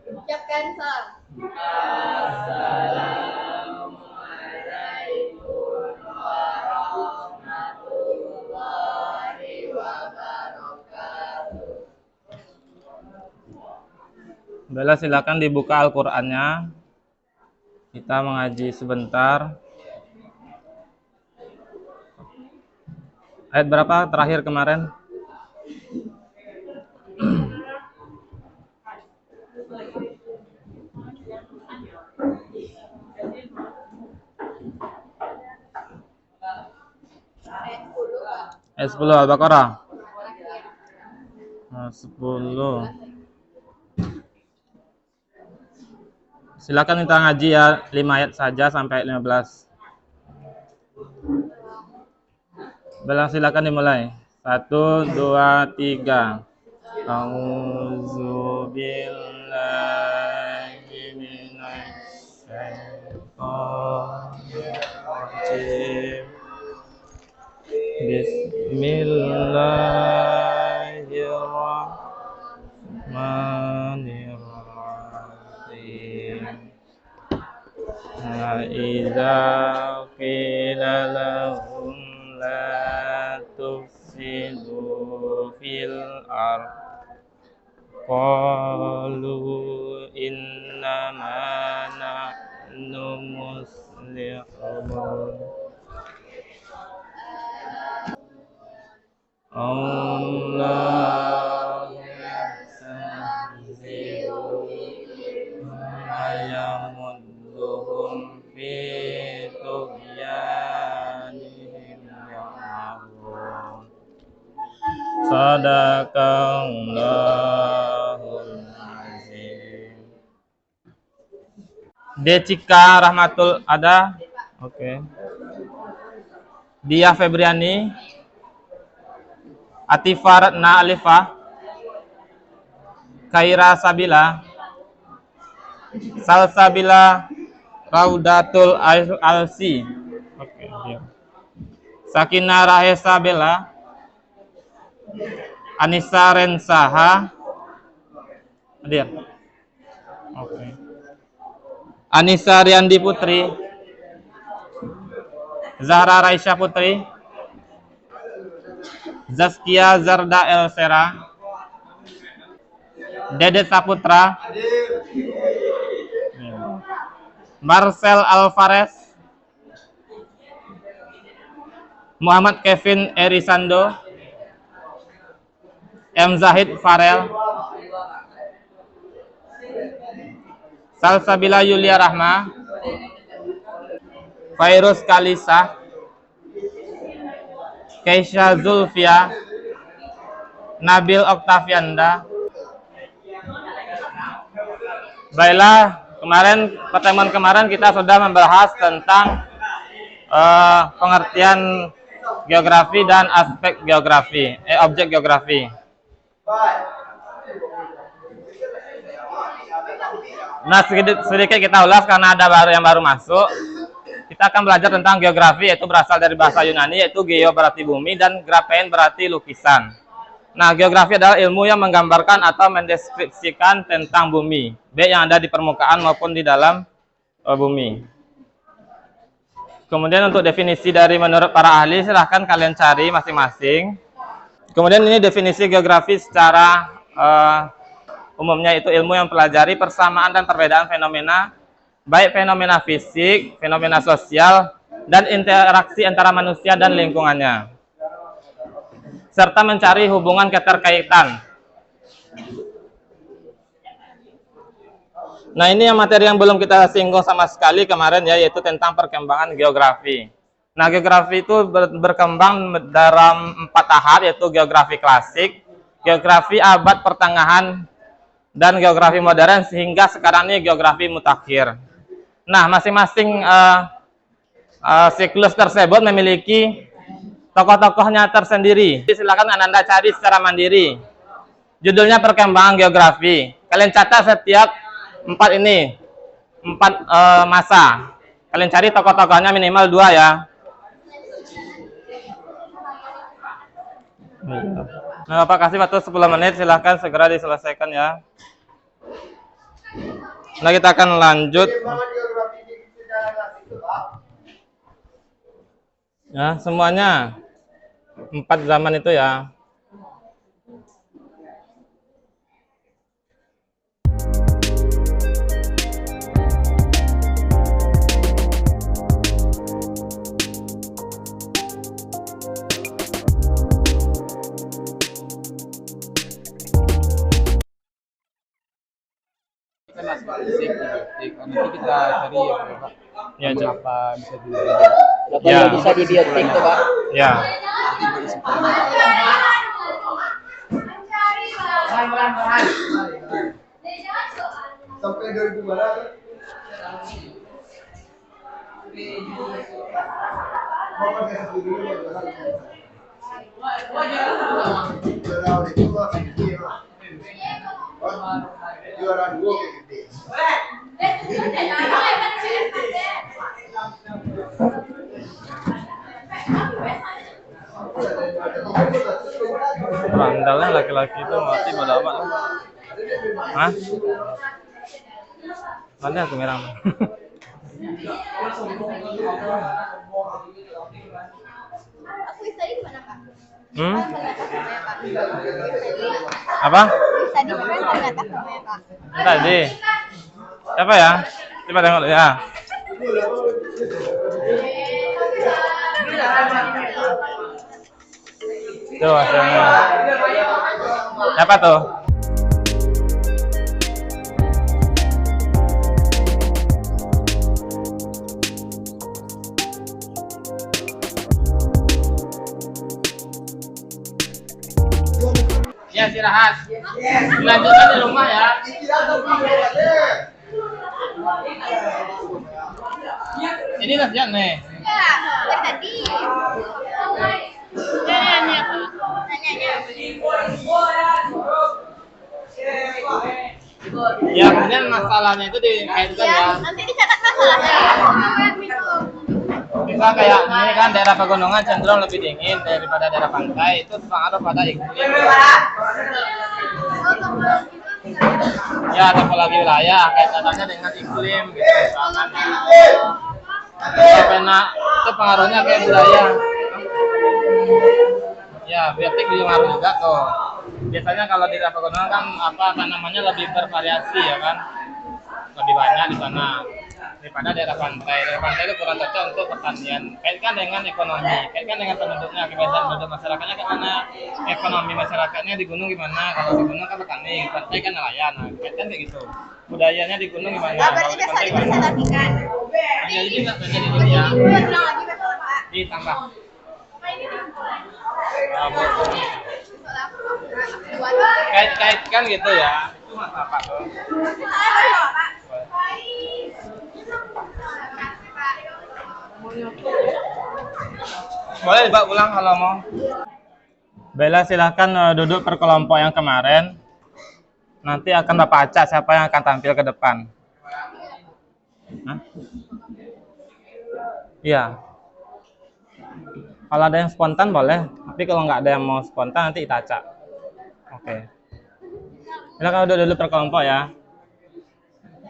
Ucapkan salam. Bella, silakan dibuka Al-Qur'annya. Kita mengaji sebentar. Ayat berapa terakhir kemarin? Ayat 10 Al-Baqarah. 10. Silakan kita ngaji ya 5 ayat saja sampai 15. Bella, silakan dimulai. 1, 2, 3. A'udzu billahi minasy syaithanir rajim. Bismillahirrahmanirrahim. Idza qila lahum la tufsidu fil ardh qalu innama nahnu muslihun. Allah yastahzi'u ayamudduhum fi tughyanihim ya'mahun. Sadaqallahul azim. Decika Rahmatul ada? Oke. Dia Febriani, Atifah Ratna Alifah, Khaira Sabila, Salsabila Raudatul Alsi. Oke, dia. Sakinah Rahesa Bella, Anissa Rensaha. Dia. Oke. Anissa Riandi Putri, Zahra Raisya Putri, Zaskia Zarda Elsera, Dedet Saputra, Marcel Alvarez, Muhammad Kevin Erisando, M. Zahid Farel, Salsabila Yulia Rahma, Fairuz Kalisa, Keisha Zulfia, Nabil Oktavianda. Baiklah, pertemuan kemarin kita sudah membahas tentang pengertian geografi dan aspek geografi, objek geografi. Nah, sedikit kita ulas karena ada yang baru masuk. Kita akan belajar tentang geografi, yaitu berasal dari bahasa Yunani, yaitu geo berarti bumi dan graphein berarti lukisan. Nah, geografi adalah ilmu yang menggambarkan atau mendeskripsikan tentang bumi, baik yang ada di permukaan maupun di dalam bumi. Kemudian untuk definisi dari menurut para ahli, silahkan kalian cari masing-masing. Kemudian ini definisi geografi secara umumnya, itu ilmu yang mempelajari persamaan dan perbedaan fenomena, baik fenomena fisik, fenomena sosial, dan interaksi antara manusia dan lingkungannya, serta mencari hubungan keterkaitan. Nah, ini yang materi yang belum kita singgung sama sekali kemarin ya, yaitu tentang perkembangan geografi. Nah, geografi itu berkembang dalam 4 tahap, yaitu geografi klasik, geografi abad pertengahan, dan geografi modern, sehingga sekarang ini geografi mutakhir. Nah, masing-masing siklus tersebut memiliki tokoh-tokohnya tersendiri. Silakan Anda cari secara mandiri. Judulnya perkembangan geografi. Kalian catat setiap 4 masa. Kalian cari tokoh-tokohnya minimal 2 ya. Nah, Bapak kasih waktu 10 menit, silahkan segera diselesaikan ya. Nah, kita akan lanjut. Ya, semuanya 4 zaman itu ya. Nanti kita cari Ya, apa bisa di Ya. bisa di biotik tuh Pak. Ya. Sampai 2000 berapa? Juara 2 kayak gede. Randalnya laki-laki itu mati pada apa? Hah? Mana aku merah? Aku tadi di mana Pak? Hmm? Pak. Apa? Tadi memang ternyata namanya Pak. Tadi. Siapa ya? Coba tengok dulu ya. Tuh hasilnya. Siapa tuh? Ya, istirahat. Lanjutkan di rumah ya. Ini nasihat nih. Ya, kan tadi. Nanya Pak. Nanya. Ya, kemudian masalahnya itu dikaitkan ya. Nanti dicatat masalahnya. Misal kayak ini kan daerah pegunungan cenderung lebih dingin daripada daerah pantai, itu berpengaruh pada iklim. Ya, topologi wilayah kaitannya dengan iklim gitu. Karena itu pengaruhnya kayak budaya. Ya, biotik juga ngaruh juga tuh. Biasanya kalau di daerah pegunungan kan namanya lebih bervariasi ya kan, lebih banyak di sana daripada daerah pantai. Daerah pantai itu kurang cocok untuk pertanian. Kaitkan dengan ekonomi, kaitkan dengan penduduknya, kebiasaan penduduk masyarakatnya gimana, ekonomi masyarakatnya di gunung gimana. Kalau di gunung kan petani, pantai kan nelayan. Nah, kaitkan kayak gitu. Budayanya di gunung gimana? Nah, Kalau berarti di besok pantai gimana? dipresentasikan. Jadi ini nggak jadi ini ya. Ulang lagi besok Pak. Ditambah. Kaitkan gitu ya. Itu masa apa tuh? Boleh Mbak ulang kalau mau. Bella silahkan duduk per kelompok yang kemarin. Nanti akan Bapak acak siapa yang akan tampil ke depan. Hah? Iya. Kalau ada yang spontan boleh, tapi kalau nggak ada yang mau spontan nanti kita acak. Oke. Silakan duduk dulu per kelompok ya.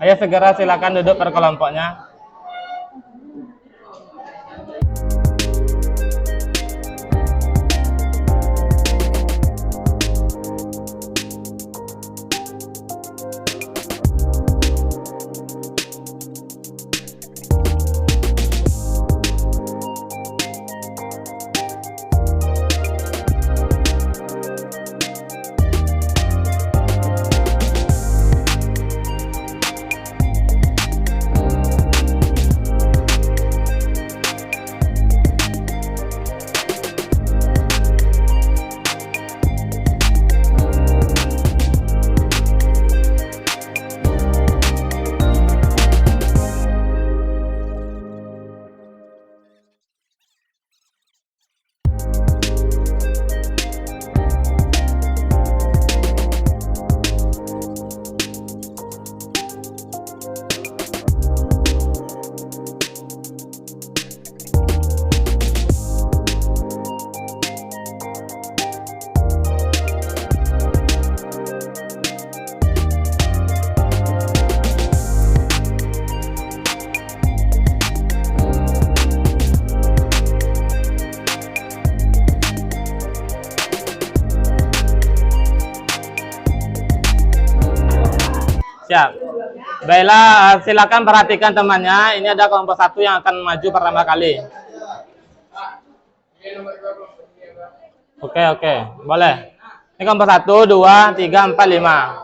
Ayo segera silakan duduk per kelompoknya. Siap. Baiklah, silakan perhatikan temannya. Ini ada kelompok 1 yang akan maju pertama kali. Oke, boleh. Ini kelompok 1, 2, 3, 4, 5.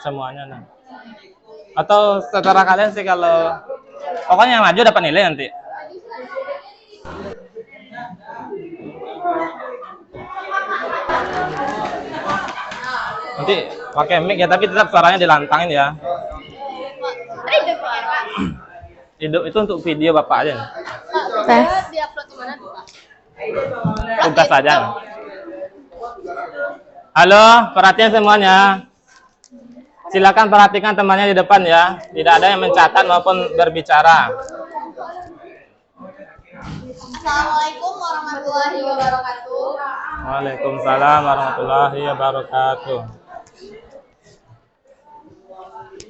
Semuanya nah. Atau secara kalian sih kalau pokoknya yang maju dapat nilai nanti. Nanti pakai mic ya, tapi tetap suaranya dilantangin ya. Hidup ya, Pak. Hidup itu untuk video Bapak aja. Tes. Di-upload kemana tuh, Pak? Tugas saja. Halo, perhatian semuanya. Silakan perhatikan temannya di depan ya. Tidak ada yang mencatat maupun berbicara. Assalamualaikum warahmatullahi wabarakatuh. Waalaikumsalam warahmatullahi wabarakatuh.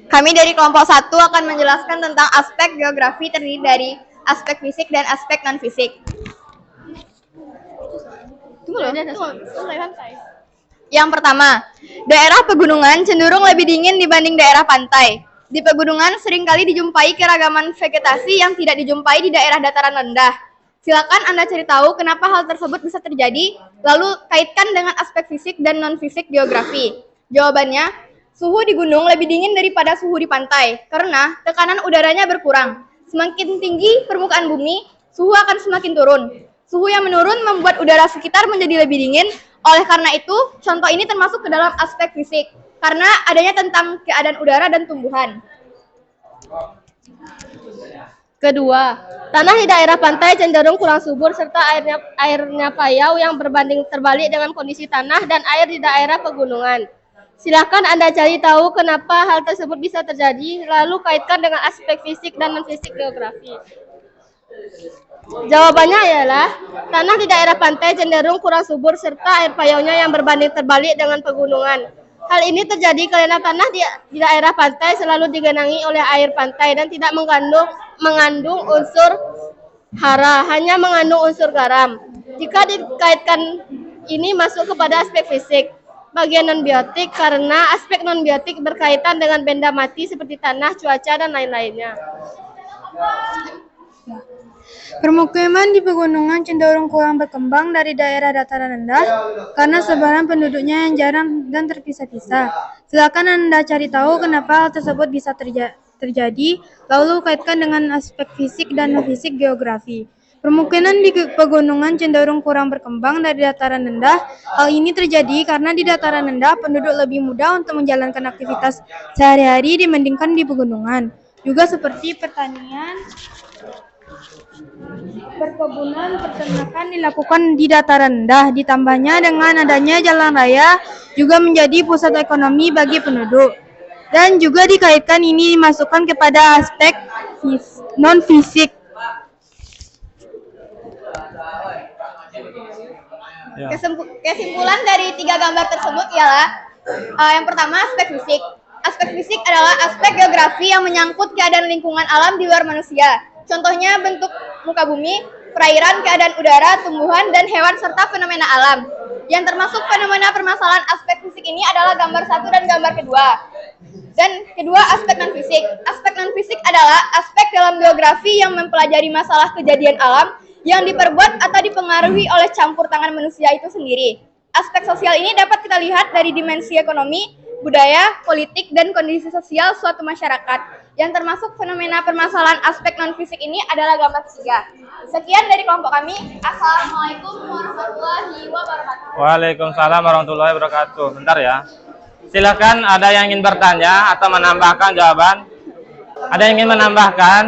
Kami dari kelompok 1 akan menjelaskan tentang aspek geografi terdiri dari aspek fisik dan aspek non-fisik. Yang pertama, daerah pegunungan cenderung lebih dingin dibanding daerah pantai. Di pegunungan seringkali dijumpai keragaman vegetasi yang tidak dijumpai di daerah dataran rendah. Silakan Anda cari tahu kenapa hal tersebut bisa terjadi, lalu kaitkan dengan aspek fisik dan non-fisik geografi. Jawabannya, suhu di gunung lebih dingin daripada suhu di pantai, karena tekanan udaranya berkurang. Semakin tinggi permukaan bumi, suhu akan semakin turun. Suhu yang menurun membuat udara sekitar menjadi lebih dingin. Oleh karena itu, contoh ini termasuk ke dalam aspek fisik, karena adanya tentang keadaan udara dan tumbuhan. Kedua, tanah di daerah pantai cenderung kurang subur serta airnya payau yang berbanding terbalik dengan kondisi tanah dan air di daerah pegunungan. Silakan Anda cari tahu kenapa hal tersebut bisa terjadi, lalu kaitkan dengan aspek fisik dan non-fisik geografi. Jawabannya ialah, tanah di daerah pantai cenderung kurang subur serta air payaunya yang berbanding terbalik dengan pegunungan. Hal ini terjadi karena tanah di daerah pantai selalu digenangi oleh air pantai dan tidak mengandung unsur hara, hanya mengandung unsur garam. Jika dikaitkan ini masuk kepada aspek fisik, bagian non-biotik, karena aspek non-biotik berkaitan dengan benda mati seperti tanah, cuaca, dan lain-lainnya. Permukiman di pegunungan cenderung kurang berkembang dari daerah dataran rendah karena sebaran penduduknya yang jarang dan terpisah-pisah. Silakan Anda cari tahu kenapa hal tersebut bisa terjadi, lalu kaitkan dengan aspek fisik dan non-fisik geografi. Permukiman di pegunungan cenderung kurang berkembang dari dataran rendah. Hal ini terjadi karena di dataran rendah penduduk lebih mudah untuk menjalankan aktivitas sehari-hari dibandingkan di pegunungan. Juga seperti pertanian, perkebunan, peternakan dilakukan di dataran rendah. Ditambahnya dengan adanya jalan raya juga menjadi pusat ekonomi bagi penduduk. Dan juga dikaitkan ini dimasukkan kepada aspek non-fisik. Kesimpulan dari 3 gambar tersebut ialah yang pertama aspek fisik. Aspek fisik adalah aspek geografi yang menyangkut keadaan lingkungan alam di luar manusia. Contohnya bentuk muka bumi, perairan, keadaan udara, tumbuhan, dan hewan, serta fenomena alam. Yang termasuk fenomena permasalahan aspek fisik ini adalah gambar 1 dan gambar kedua. Dan kedua, aspek non-fisik. Aspek non-fisik adalah aspek dalam geografi yang mempelajari masalah kejadian alam yang diperbuat atau dipengaruhi oleh campur tangan manusia itu sendiri. Aspek sosial ini dapat kita lihat dari dimensi ekonomi, budaya, politik, dan kondisi sosial suatu masyarakat. Yang termasuk fenomena permasalahan aspek non-fisik ini adalah gambar 3. Sekian dari kelompok kami. Assalamualaikum warahmatullahi wabarakatuh. Waalaikumsalam warahmatullahi wabarakatuh. Bentar ya. Silakan ada yang ingin bertanya atau menambahkan jawaban. Ada yang ingin menambahkan?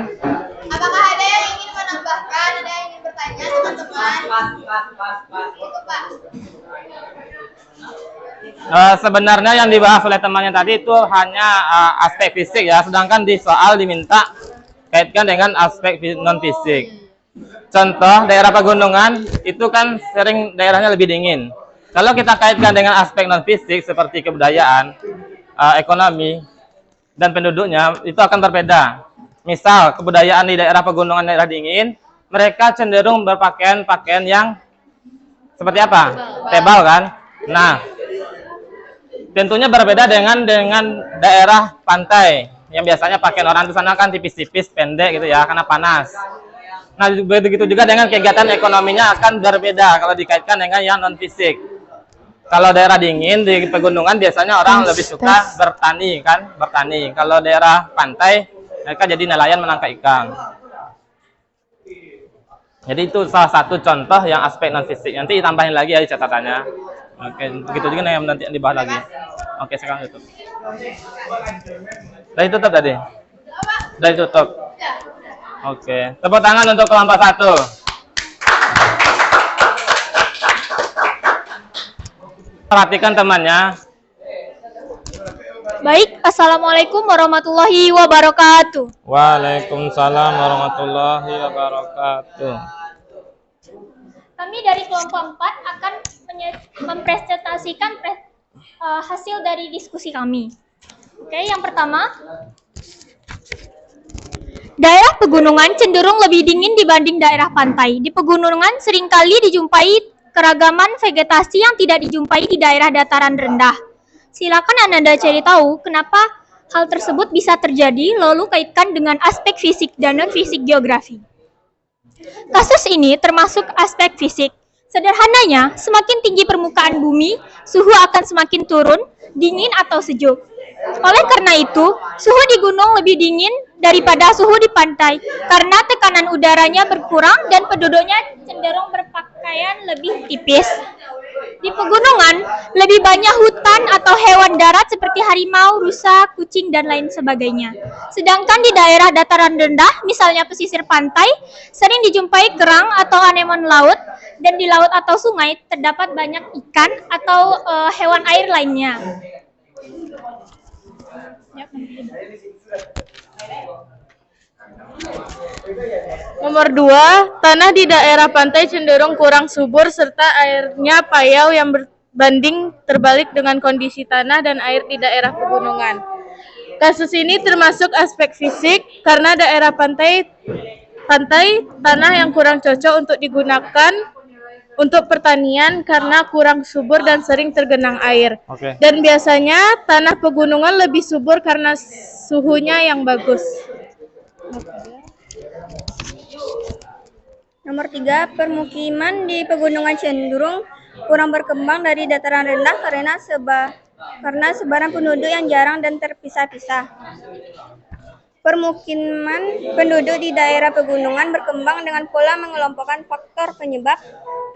Apakah ada yang ingin menambahkan? Ada yang ingin bertanya, teman-teman? Itu, Pak. Sebenarnya yang dibahas oleh temannya tadi itu hanya aspek fisik ya, sedangkan di soal diminta kaitkan dengan aspek non-fisik. Contoh, daerah pegunungan itu kan sering daerahnya lebih dingin. Kalau kita kaitkan dengan aspek non-fisik seperti kebudayaan, ekonomi, dan penduduknya, itu akan berbeda. Misal, kebudayaan di daerah pegunungan, daerah dingin, mereka cenderung berpakaian yang Seperti apa? Tebal kan? Nah, tentunya berbeda dengan daerah pantai yang biasanya pakaian orang di sana kan tipis-tipis, pendek gitu ya, karena panas. Nah, begitu juga dengan kegiatan ekonominya akan berbeda kalau dikaitkan dengan yang non fisik. Kalau daerah dingin di pegunungan biasanya orang lebih suka bertani kan, bertani. Kalau daerah pantai mereka jadi nelayan menangkap ikan. Jadi itu salah satu contoh yang aspek non fisik. Nanti ditambahin lagi ya di catatannya. Oke, begitu juga yang nanti dibahas lagi. Oke, sekarang tutup. Sudah ditutup tadi? Sudah ditutup. Oke, tepuk tangan untuk kelompok 1. Perhatikan temannya. Baik, Assalamualaikum warahmatullahi wabarakatuh. Waalaikumsalam warahmatullahi wabarakatuh. Kami dari kelompok 4 akan mempresentasikan hasil dari diskusi kami. Oke, yang pertama, daerah pegunungan cenderung lebih dingin dibanding daerah pantai. Di pegunungan seringkali dijumpai keragaman vegetasi yang tidak dijumpai di daerah dataran rendah. Silakan Anda cari tahu kenapa hal tersebut bisa terjadi, lalu kaitkan dengan aspek fisik dan non-fisik geografi. Kasus ini termasuk aspek fisik. Sederhananya, semakin tinggi permukaan bumi, suhu akan semakin turun, dingin atau sejuk. Oleh karena itu, suhu di gunung lebih dingin daripada suhu di pantai, karena tekanan udaranya berkurang dan penduduknya cenderung berpakaian lebih tipis. Di pegunungan, lebih banyak hutan atau hewan darat seperti harimau, rusa, kucing, dan lain sebagainya. Sedangkan di daerah dataran rendah, misalnya pesisir pantai, sering dijumpai kerang atau anemon laut, dan di laut atau sungai terdapat banyak ikan atau hewan air lainnya. Nomor 2, tanah di daerah pantai cenderung kurang subur serta airnya payau yang berbanding terbalik dengan kondisi tanah dan air di daerah pegunungan. Kasus ini termasuk aspek fisik karena daerah pantai tanah yang kurang cocok untuk digunakan untuk pertanian karena kurang subur dan sering tergenang air. Oke. Dan biasanya tanah pegunungan lebih subur karena suhunya yang bagus. Nomor 3, permukiman di pegunungan cenderung kurang berkembang dari dataran rendah karena sebaran penduduk yang jarang dan terpisah-pisah. Permukiman penduduk di daerah pegunungan berkembang dengan pola mengelompokkan faktor penyebab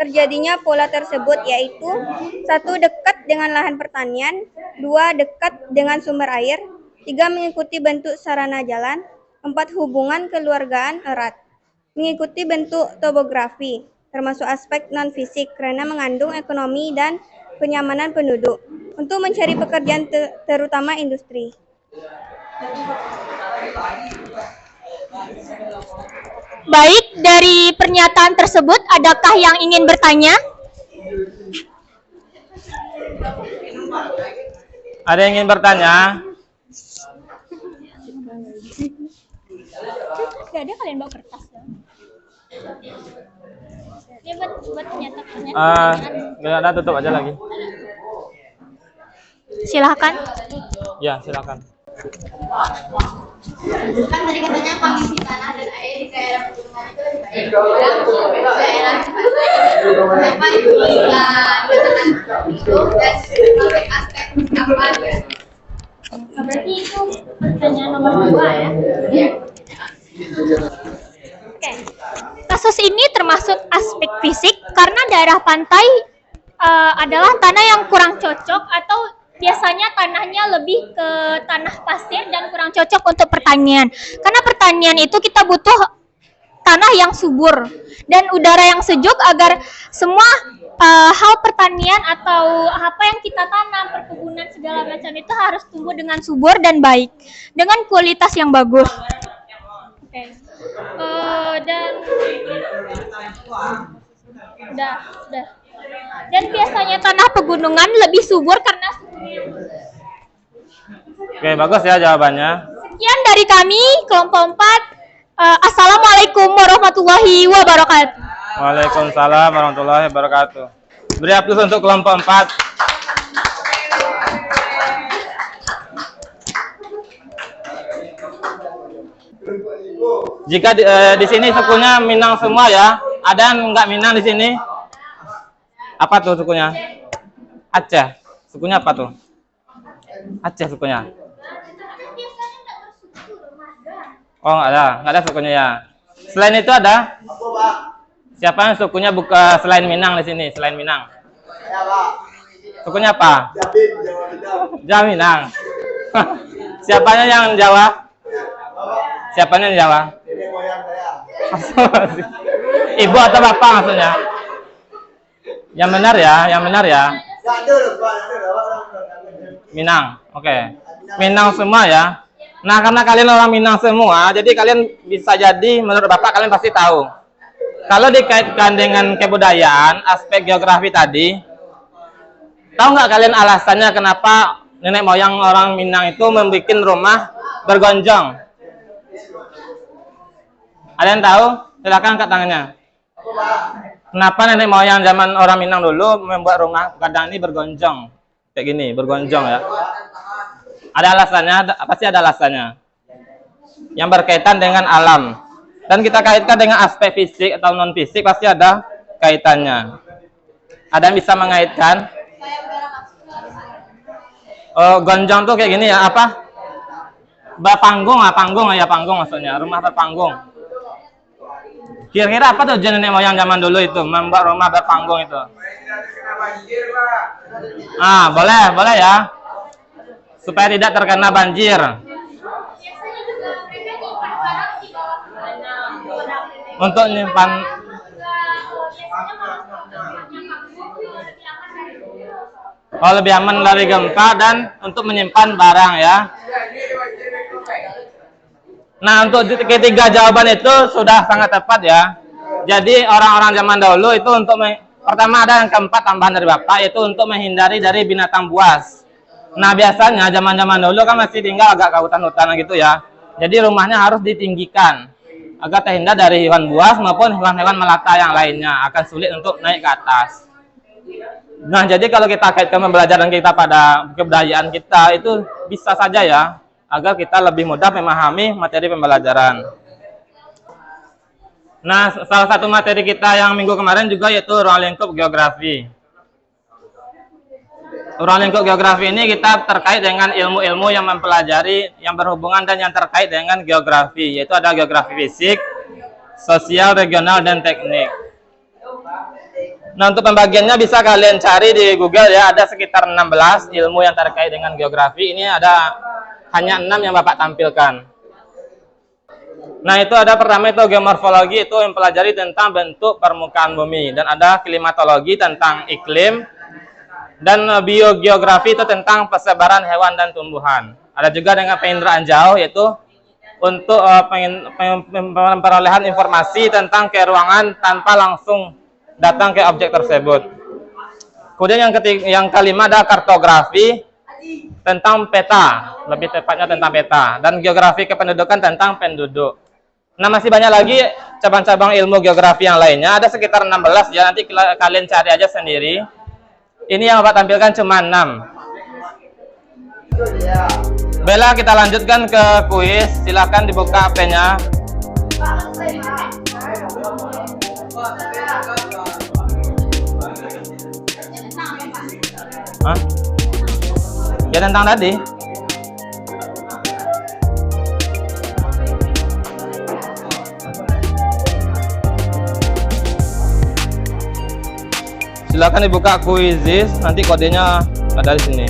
terjadinya pola tersebut, yaitu 1. Dekat dengan lahan pertanian, 2. Dekat dengan sumber air, 3. Mengikuti bentuk sarana jalan, 4. Hubungan keluargaan erat, mengikuti bentuk topografi, termasuk aspek non-fisik karena mengandung ekonomi dan kenyamanan penduduk untuk mencari pekerjaan terutama industri. Baik, dari pernyataan tersebut, adakah yang ingin bertanya? Ada yang ingin bertanya? Gak ada, kalian bawa kertas ya? Ini buat pernyataan. Nggak ada, tutup aja lagi. Silahkan. Ya, silakan. Kan tadi katanya kondisi tanah dan air di daerah pegunungan itu lebih baik daripada daerah pantai. Kenapa itu dikatakan itu dan aspek apa ya? Berarti itu pertanyaan nomor 2 ya? Iya. Oke. Kasus ini termasuk aspek fisik karena daerah pantai adalah tanah yang kurang cocok atau biasanya tanahnya lebih ke tanah pasir dan kurang cocok untuk pertanian. Karena pertanian itu kita butuh tanah yang subur dan udara yang sejuk agar semua hal pertanian atau apa yang kita tanam, perkebunan segala macam itu harus tumbuh dengan subur dan baik, dengan kualitas yang bagus. Oke. Dan udah. Dan biasanya tanah pegunungan lebih subur karena Oke, bagus ya jawabannya. Sekian dari kami, kelompok 4. Assalamualaikum warahmatullahi wabarakatuh. Waalaikumsalam warahmatullahi wabarakatuh. Beri aplaus untuk kelompok 4. Jika di sini sukunya Minang semua ya, ada yang nggak Minang di sini? Apa tuh sukunya? Aceh. Sukunya apa tuh? Aceh sukunya. Oh nggak ada sukunya ya. Selain itu ada? Siapa yang sukunya buka selain Minang di sini? Selain Minang? Sukunya apa? Jawa Minang. Siapanya yang Jawa? Siapanya yang Jawa? Ibu atau bapak maksudnya? Yang benar ya, yang benar ya. Minang, oke. Minang semua ya. Nah, karena kalian orang Minang semua, jadi kalian bisa jadi menurut bapak kalian pasti tahu. Kalau dikaitkan dengan kebudayaan, aspek geografi tadi, tahu nggak kalian alasannya kenapa nenek moyang orang Minang itu membuat rumah bergonjong? Ada yang tahu? Silakan angkat tangannya. Kenapa nenek moyang zaman orang Minang dulu membuat rumah kadang ini bergonjong? Kayak gini, bergonjong ya. Ada alasannya, pasti ada alasannya. Yang berkaitan dengan alam. Dan kita kaitkan dengan aspek fisik atau non fisik pasti ada kaitannya. Ada yang bisa mengaitkan? Oh, gonjong tuh kayak gini ya, apa? Berpanggung, panggung ya, panggung maksudnya, rumah berpanggung. Kira-kira apa tuh nenek moyang zaman dulu itu membuat rumah berpanggung itu? Ah, boleh ya. Supaya tidak terkena banjir. Untuk menyimpan. Oh, lebih aman dari gempa dan untuk menyimpan barang ya. Nah, untuk ketiga jawaban itu sudah sangat tepat ya. Jadi orang-orang zaman dahulu itu untuk pertama ada yang keempat tambahan dari bapak, yaitu untuk menghindari dari binatang buas. Nah, biasanya zaman-zaman dulu kan masih tinggal agak ke hutan-hutan gitu ya. Jadi rumahnya harus ditinggikan agar terhindar dari hewan buas maupun hewan-hewan melata yang lainnya, akan sulit untuk naik ke atas. Nah, jadi kalau kita kaitkan pembelajaran kita pada kebudayaan kita itu bisa saja ya, agar kita lebih mudah memahami materi pembelajaran. Nah, salah satu materi kita yang minggu kemarin juga yaitu ruang lingkup geografi. Ruang lingkup geografi ini kita terkait dengan ilmu-ilmu yang mempelajari, yang berhubungan dan yang terkait dengan geografi, yaitu ada geografi fisik, sosial, regional, dan teknik. Nah, untuk pembagiannya bisa kalian cari di Google ya, ada sekitar 16 ilmu yang terkait dengan geografi. Ini ada hanya 6 yang Bapak tampilkan. Nah, itu ada pertama itu geomorfologi, itu mempelajari tentang bentuk permukaan bumi, dan ada klimatologi tentang iklim, dan biogeografi itu tentang persebaran hewan dan tumbuhan. Ada juga dengan penginderaan jauh, yaitu untuk perolehan informasi tentang keruangan tanpa langsung datang ke objek tersebut. Kemudian yang kelima ada kartografi tentang peta, lebih tepatnya tentang peta, dan geografi kependudukan tentang penduduk. Nah, masih banyak lagi cabang-cabang ilmu geografi yang lainnya, ada sekitar 16 ya, nanti kalian cari aja sendiri. Ini yang Bapak tampilkan cuma 6. Bella, kita lanjutkan ke kuis. Silakan dibuka HP-nya. Hah? Ya tentang tadi. Silakan dibuka kuisis, nanti kodenya ada di sini.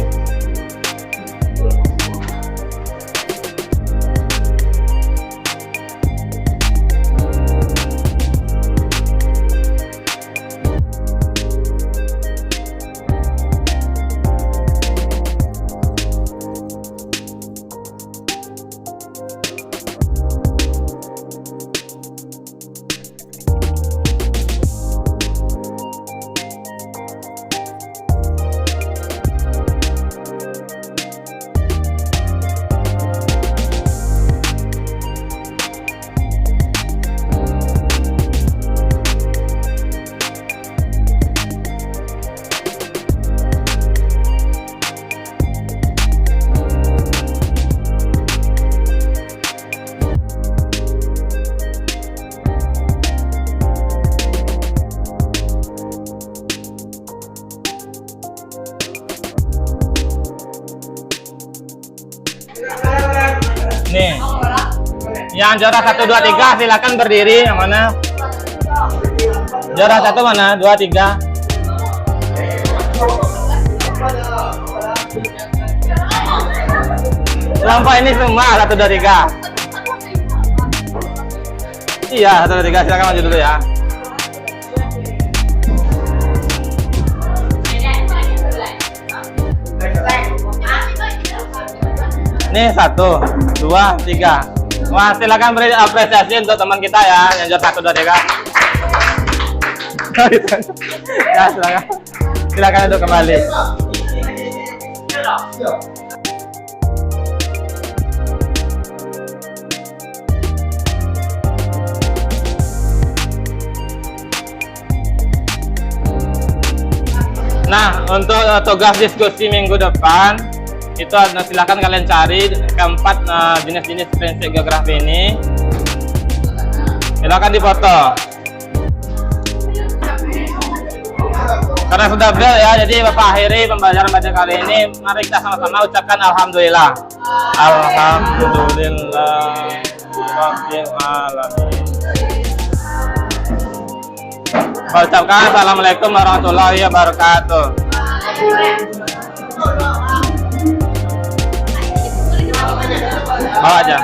Yang juara 1, 2, 3 silakan berdiri. Yang mana? Juara 1 mana? 2, 3. Kelompok ini semua 1, 2, 3. Iya, 1, 2, 3 silakan maju dulu ya. Nih 1, 2, 3. Wah, silakan beri apresiasi untuk teman kita ya yang juara 1, 2, 3. Ya, silakan. Silakan untuk kembali. Nah, untuk tugas diskusi minggu depan itu silakan kalian cari keempat jenis-jenis prinsip geografi ini. Silakan dipoto. Karena sudah bel ya, jadi Bapak akhiri pembelajaran pada kali ini. Mari kita sama-sama ucapkan alhamdulillah. Alhamdulillah rabbil alamin. Ucapkan assalamualaikum warahmatullahi wabarakatuh. Bawa aja.